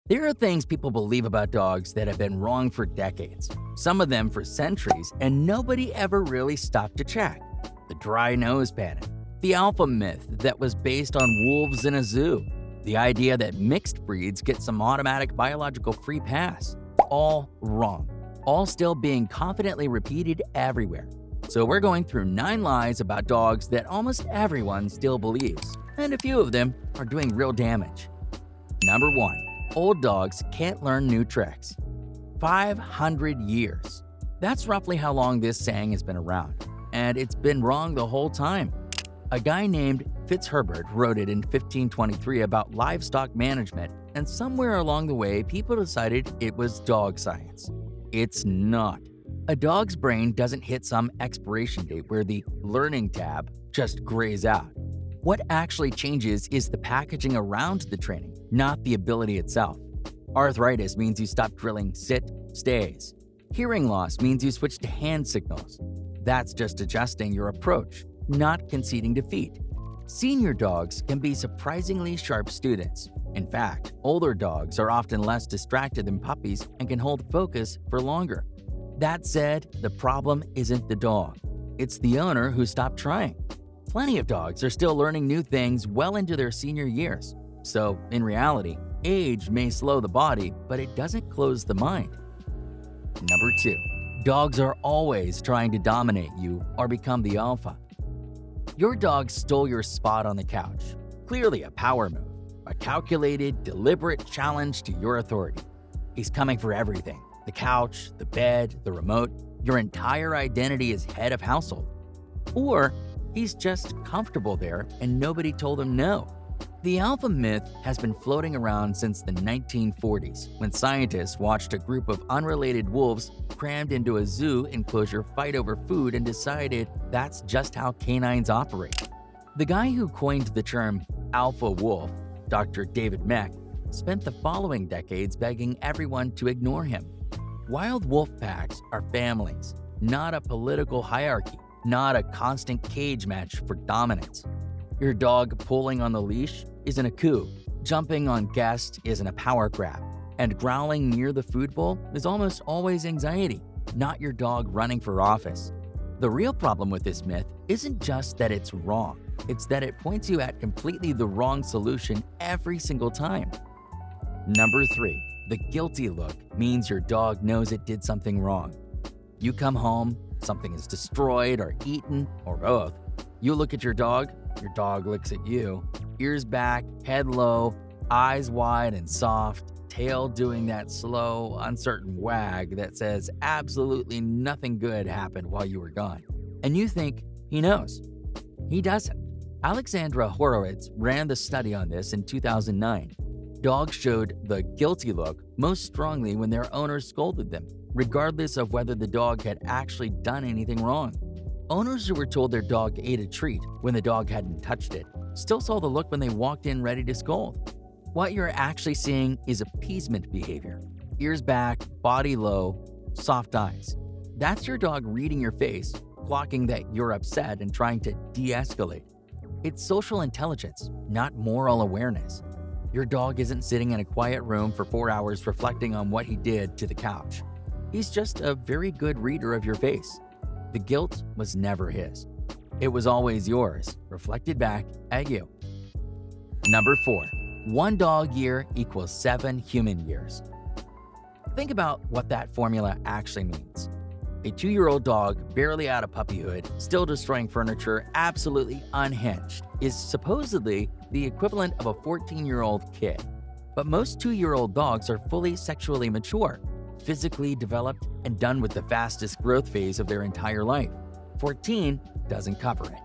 There are things people believe about dogs that have been wrong for decades, some of them for centuries, and nobody ever really stopped to check. The dry nose pattern, the alpha myth that was based on wolves in a zoo, the idea that mixed breeds get some automatic biological free pass. All wrong, all still being confidently repeated everywhere. So we're going through 9 lies about dogs that almost everyone still believes, and a few of them are doing real damage. Number 1. Old dogs can't learn new tricks. 500 years. That's roughly how long this saying has been around, and it's been wrong the whole time. A guy named Fitzherbert wrote it in 1523 about livestock management, and somewhere along the way, people decided it was dog science. It's not. A dog's brain doesn't hit some expiration date where the learning tab just grays out. What actually changes is the packaging around the training, not the ability itself. Arthritis means you stop drilling sit, stays. Hearing loss means you switch to hand signals. That's just adjusting your approach, not conceding defeat. Senior dogs can be surprisingly sharp students. In fact, older dogs are often less distracted than puppies and can hold focus for longer. That said, the problem isn't the dog. It's the owner who stopped trying. Plenty of dogs are still learning new things well into their senior years. So, in reality, age may slow the body, but it doesn't close the mind. Number 2. Dogs are always trying to dominate you or become the alpha. Your dog stole your spot on the couch. Clearly a power move, a calculated, deliberate challenge to your authority. He's coming for everything: the couch, the bed, the remote. Your entire identity as head of household. Or he's just comfortable there and nobody told him no. The alpha myth has been floating around since the 1940s, when scientists watched a group of unrelated wolves crammed into a zoo enclosure fight over food and decided that's just how canines operate. The guy who coined the term alpha wolf, Dr. David Mech, spent the following decades begging everyone to ignore him. Wild wolf packs are families, not a political hierarchy, not a constant cage match for dominance. Your dog pulling on the leash isn't a coup, jumping on guests isn't a power grab, and growling near the food bowl is almost always anxiety, not your dog running for office. The real problem with this myth isn't just that it's wrong, it's that it points you at completely the wrong solution every single time. Number 3. The guilty look means your dog knows it did something wrong. You come home, something is destroyed or eaten, or both. You look at your dog looks at you. Ears back, head low, eyes wide and soft, tail doing that slow, uncertain wag that says absolutely nothing good happened while you were gone. And you think he knows. He doesn't. Alexandra Horowitz ran the study on this in 2009. Dogs showed the guilty look most strongly when their owners scolded them, regardless of whether the dog had actually done anything wrong. Owners who were told their dog ate a treat when the dog hadn't touched it still saw the look when they walked in ready to scold. What you're actually seeing is appeasement behavior. Ears back, body low, soft eyes. That's your dog reading your face, clocking that you're upset and trying to de-escalate. It's social intelligence, not moral awareness. Your dog isn't sitting in a quiet room for 4 hours reflecting on what he did to the couch. He's just a very good reader of your face. The guilt was never his. It was always yours, reflected back at you. Number 4. 1 dog year equals 7 human years. Think about what that formula actually means. A 2-year-old dog, barely out of puppyhood, still destroying furniture, absolutely unhinged, is supposedly the equivalent of a 14-year-old kid. But most 2-year-old dogs are fully sexually mature, physically developed, and done with the fastest growth phase of their entire life. 14 doesn't cover it.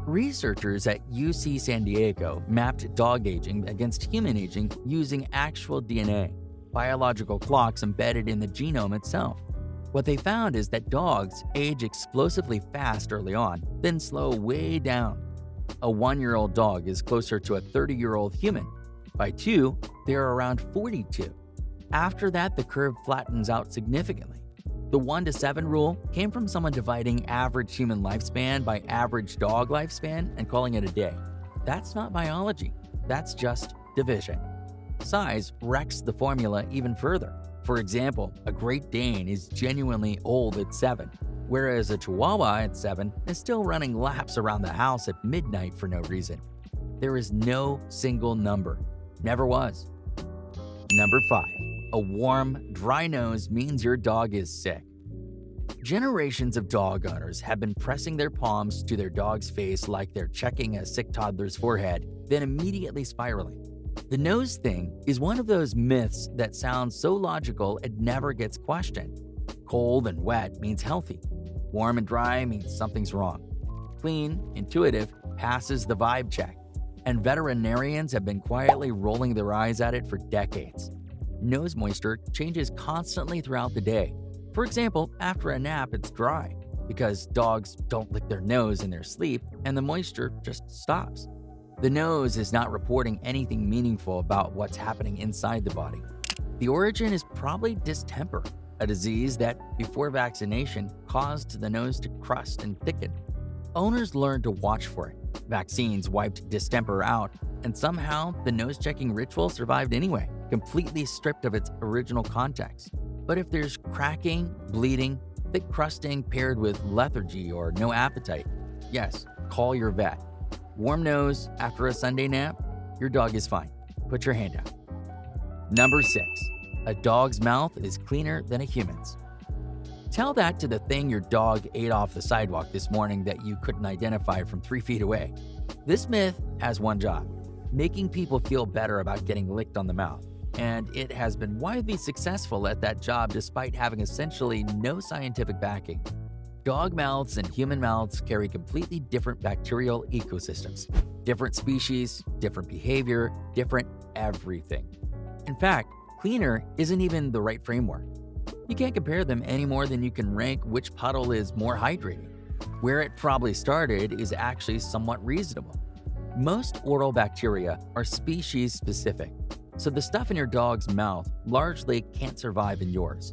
Researchers at UC San Diego mapped dog aging against human aging using actual DNA, biological clocks embedded in the genome itself. What they found is that dogs age explosively fast early on, then slow way down. A 1-year-old dog is closer to a 30-year-old human. By 2, they're around 42. After that, the curve flattens out significantly. The 1 to 7 rule came from someone dividing average human lifespan by average dog lifespan and calling it a day. That's not biology. That's just division. Size wrecks the formula even further. For example, a Great Dane is genuinely old at 7, whereas a Chihuahua at 7 is still running laps around the house at midnight for no reason. There is no single number. Never was. Number 5. A warm, dry nose means your dog is sick. Generations of dog owners have been pressing their palms to their dog's face like they're checking a sick toddler's forehead, then immediately spiraling. The nose thing is one of those myths that sounds so logical it never gets questioned. Cold and wet means healthy. Warm and dry means something's wrong. Clean, intuitive, passes the vibe check. And veterinarians have been quietly rolling their eyes at it for decades. Nose moisture changes constantly throughout the day. For example, after a nap, it's dry because dogs don't lick their nose in their sleep and the moisture just stops. The nose is not reporting anything meaningful about what's happening inside the body. The origin is probably distemper, a disease that, before vaccination, caused the nose to crust and thicken. Owners learned to watch for it. Vaccines wiped distemper out, and somehow the nose-checking ritual survived anyway, completely stripped of its original context. But if there's cracking, bleeding, thick crusting paired with lethargy or no appetite, yes, call your vet. Warm nose after a Sunday nap? Your dog is fine. Put your hand out. Number 6. A dog's mouth is cleaner than a human's. Tell that to the thing your dog ate off the sidewalk this morning that you couldn't identify from 3 feet away. This myth has one job: making people feel better about getting licked on the mouth. And it has been widely successful at that job despite having essentially no scientific backing. Dog mouths and human mouths carry completely different bacterial ecosystems. Different species, different behavior, different everything. In fact, cleaner isn't even the right framework. You can't compare them any more than you can rank which puddle is more hydrating. Where it probably started is actually somewhat reasonable. Most oral bacteria are species specific, so the stuff in your dog's mouth largely can't survive in yours.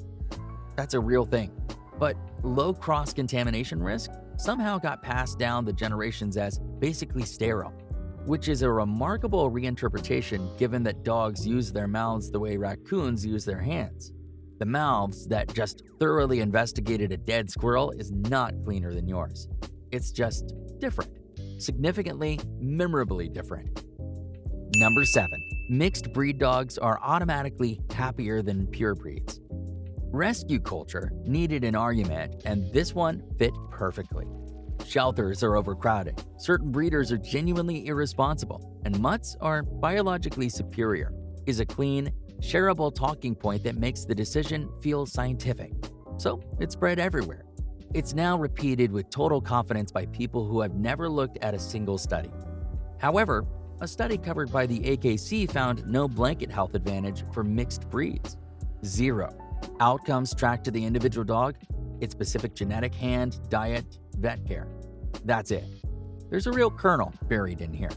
That's a real thing. But low cross-contamination risk somehow got passed down the generations as basically sterile, which is a remarkable reinterpretation given that dogs use their mouths the way raccoons use their hands. The mouths that just thoroughly investigated a dead squirrel is not cleaner than yours. It's just different. Significantly, memorably different. Number 7. Mixed breed dogs are automatically happier than pure breeds. Rescue culture needed an argument, and this one fit perfectly. Shelters are overcrowded, certain breeders are genuinely irresponsible, and mutts are biologically superior, is a clean, shareable talking point that makes the decision feel scientific. So it spread everywhere. It's now repeated with total confidence by people who have never looked at a single study. However, a study covered by the AKC found no blanket health advantage for mixed breeds. 0. Outcomes tracked to the individual dog, its specific genetic hand, diet, vet care. That's it. There's a real kernel buried in here.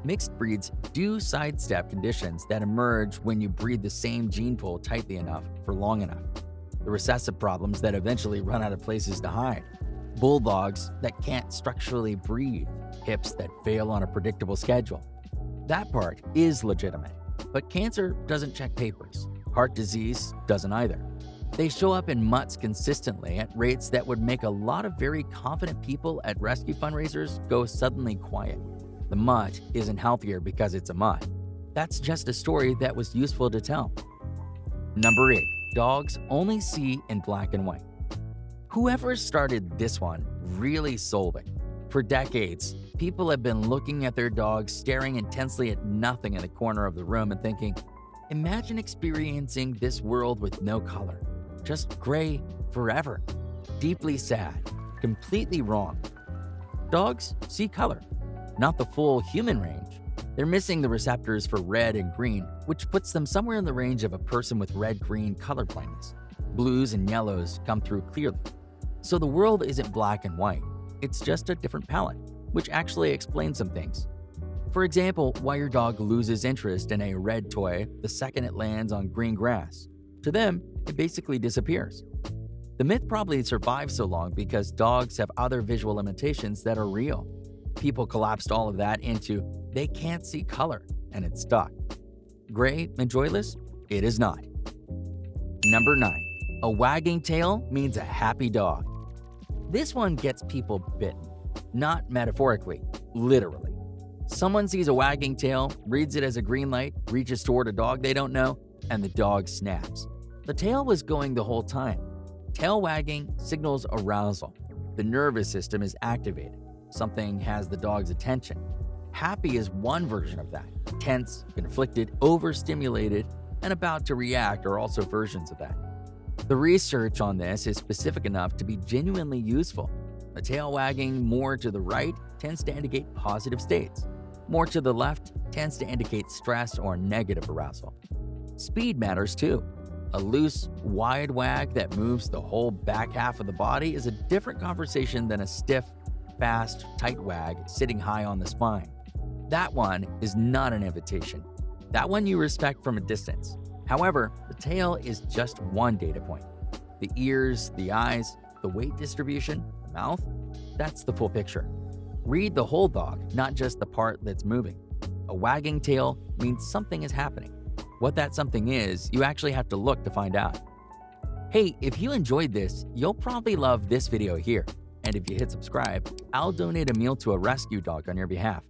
Mixed breeds do sidestep conditions that emerge when you breed the same gene pool tightly enough for long enough. The recessive problems that eventually run out of places to hide. Bulldogs that can't structurally breathe. Hips that fail on a predictable schedule. That part is legitimate, but cancer doesn't check papers. Heart disease doesn't either. They show up in mutts consistently at rates that would make a lot of very confident people at rescue fundraisers go suddenly quiet. The mutt isn't healthier because it's a mutt. That's just a story that was useful to tell. Number 8. Dogs only see in black and white. Whoever started this one really sold it. For decades, people have been looking at their dogs, staring intensely at nothing in the corner of the room and thinking, imagine experiencing this world with no color. Just gray forever. Deeply sad. Completely wrong. Dogs see color, not the full human range. They're missing the receptors for red and green, which puts them somewhere in the range of a person with red-green color blindness. Blues and yellows come through clearly. So the world isn't black and white. It's just a different palette, which actually explains some things. For example, why your dog loses interest in a red toy the second it lands on green grass. To them, it basically disappears. The myth probably survives so long because dogs have other visual limitations that are real. People collapsed all of that into they can't see color, and it stuck. gray, and joyless? It is not. Number 9. A wagging tail means a happy dog. This one gets people bitten. Not metaphorically, literally. Someone sees a wagging tail, reads it as a green light, reaches toward a dog they don't know, and the dog snaps. The tail was going the whole time. Tail wagging signals arousal. The nervous system is activated. Something has the dog's attention. Happy is one version of that. Tense, conflicted, overstimulated, and about to react are also versions of that. The research on this is specific enough to be genuinely useful. The tail wagging more to the right tends to indicate positive states. More to the left tends to indicate stress or negative arousal. Speed matters too. A loose, wide wag that moves the whole back half of the body is a different conversation than a stiff, fast, tight wag sitting high on the spine. That one is not an invitation. That one you respect from a distance. However, the tail is just one data point. The ears, the eyes, the weight distribution, the mouth, that's the full picture. Read the whole dog, not just the part that's moving. A wagging tail means something is happening. What that something is, you actually have to look to find out. Hey, if you enjoyed this, you'll probably love this video here. And if you hit subscribe, I'll donate a meal to a rescue dog on your behalf.